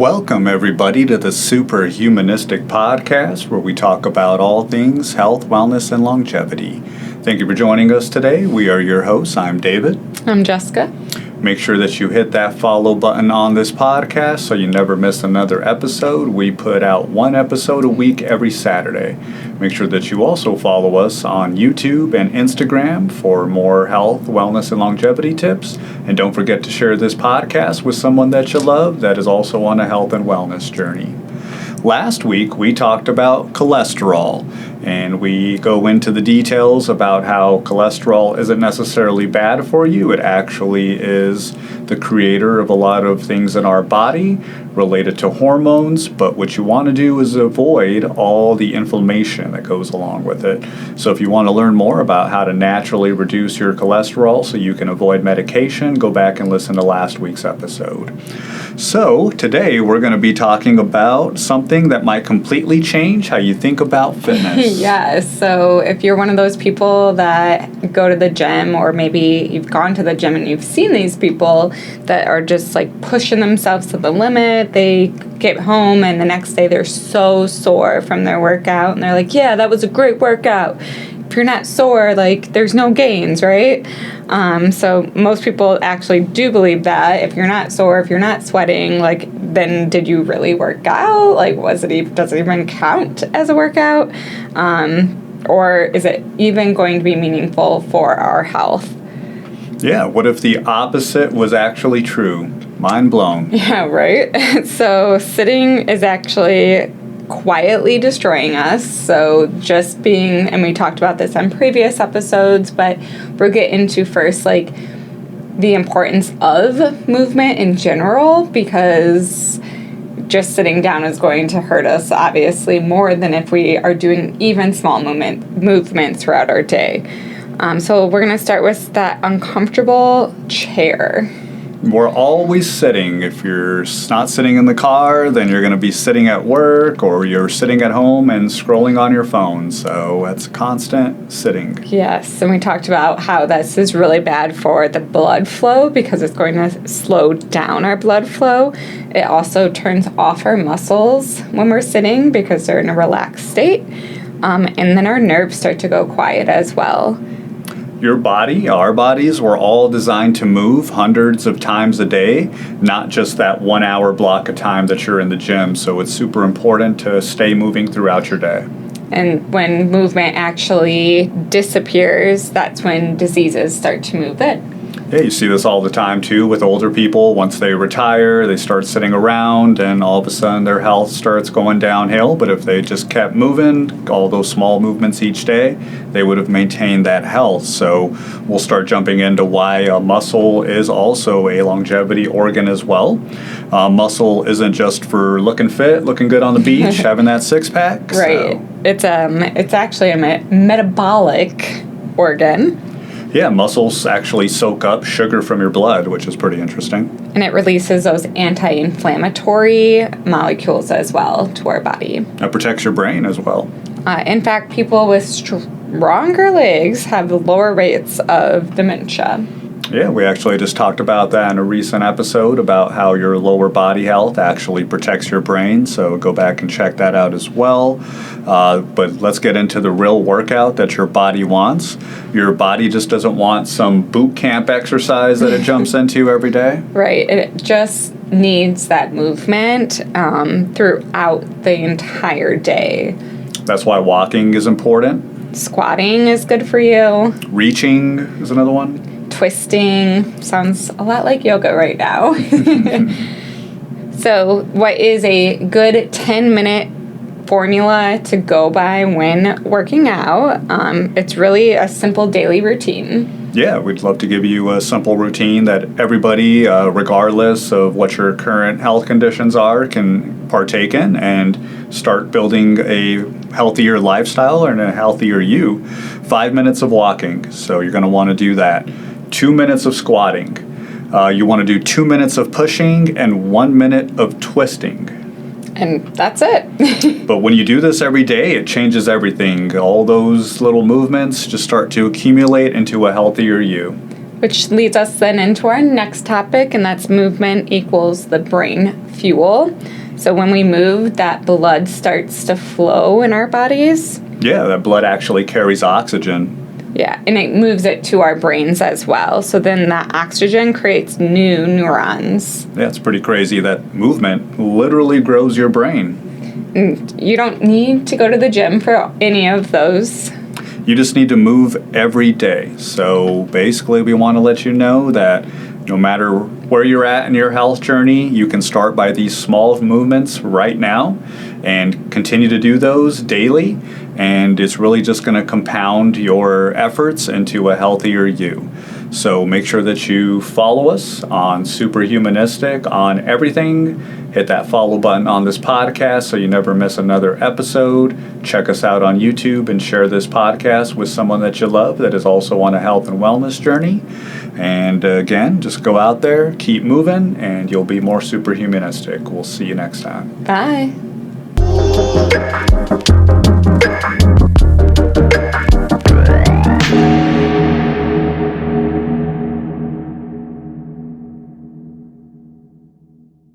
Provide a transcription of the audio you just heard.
Welcome, everybody, to the Superhumanistic podcast, where we talk about all things health, wellness, and longevity. Thank you for joining us today. We are your hosts. I'm David. I'm Jessica. Make sure that you hit that follow button on this podcast so you never miss another episode. We put out one episode a week every Saturday. Make sure that you also follow us on YouTube and Instagram for more health, wellness, and longevity tips. And don't forget to share this podcast with someone that you love that is also on a health and wellness journey. Last week, we talked about cholesterol, and we go into the details about how cholesterol isn't necessarily bad for you. It actually is the creator of a lot of things in our body related to hormones, but what you want to do is avoid all the inflammation that goes along with it. So if you want to learn more about how to naturally reduce your cholesterol so you can avoid medication, go back and listen to last week's episode. So today we're going to be talking about something that might completely change how you think about fitness. Yes. So if you're one of those people that go to the gym, or maybe you've gone to the gym and you've seen these people that are just like pushing themselves to the limit, they get home and the next day they're so sore from their workout and they're like, yeah, that was a great workout. If you're not sore, like, there's no gains, right? So most people actually do believe that if you're not sore, if you're not sweating, like, then did you really work out? Like, does it even count as a workout? Or is it even going to be meaningful for our health? Yeah, what if the opposite was actually true? Mind blown. Yeah, right? So sitting is actually quietly destroying us. So just being, and we talked about this on previous episodes, but we'll get into first, like, the importance of movement in general, because just sitting down is going to hurt us, obviously, more than if we are doing even small movements throughout our day. So we're going to start with that uncomfortable chair. We're always sitting. If you're not sitting in the car, then you're going to be sitting at work, or you're sitting at home and scrolling on your phone. So that's constant sitting. Yes, and we talked about how this is really bad for the blood flow because it's going to slow down our blood flow. It also turns off our muscles when we're sitting because they're in a relaxed state. And then our nerves start to go quiet as well. Your body, our bodies, were all designed to move hundreds of times a day, not just that 1 hour block of time that you're in the gym. So it's super important to stay moving throughout your day. And when movement actually disappears, that's when diseases start to move in. Yeah, you see this all the time, too, with older people. Once they retire, they start sitting around, and all of a sudden their health starts going downhill. But if they just kept moving, all those small movements each day, they would have maintained that health. So we'll start jumping into why muscle is also a longevity organ as well. Muscle isn't just for looking fit, looking good on the beach, having that six-pack. Right. So. It's actually a metabolic organ. Yeah, muscles actually soak up sugar from your blood, which is pretty interesting. And it releases those anti-inflammatory molecules as well to our body. It protects your brain as well. In fact, people with stronger legs have lower rates of dementia. Yeah, we actually just talked about that in a recent episode about how your lower body health actually protects your brain. So go back and check that out as well. But let's get into the real workout that your body wants. Your body just doesn't want some boot camp exercise that it jumps into every day. Right. It just needs that movement throughout the entire day. That's why walking is important. Squatting is good for you. Reaching is another one. Twisting sounds a lot like yoga right now. So what is a good 10-minute formula to go by when working out? It's really a simple daily routine. Yeah, we'd love to give you a simple routine that everybody, regardless of what your current health conditions are, can partake in and start building a healthier lifestyle and a healthier you. 5 minutes of walking, so you're going to want to do that. 2 minutes of squatting. You want to do 2 minutes of pushing and 1 minute of twisting. And that's it. But when you do this every day, it changes everything. All those little movements just start to accumulate into a healthier you. Which leads us then into our next topic, and that's movement equals the brain fuel. So when we move, that blood starts to flow in our bodies. Yeah, that blood actually carries oxygen. Yeah, and it moves it to our brains as well. So then that oxygen creates new neurons. Yeah, it's pretty crazy that movement literally grows your brain. And you don't need to go to the gym for any of those. You just need to move every day. So basically, we want to let you know that no matter where you're at in your health journey, you can start by these small movements right now and continue to do those daily. And it's really just going to compound your efforts into a healthier you. So make sure that you follow us on Superhumanistic on everything. Hit that follow button on this podcast so you never miss another episode. Check us out on YouTube and share this podcast with someone that you love that is also on a health and wellness journey. And again, just go out there, keep moving, and you'll be more superhumanistic. We'll see you next time. Bye.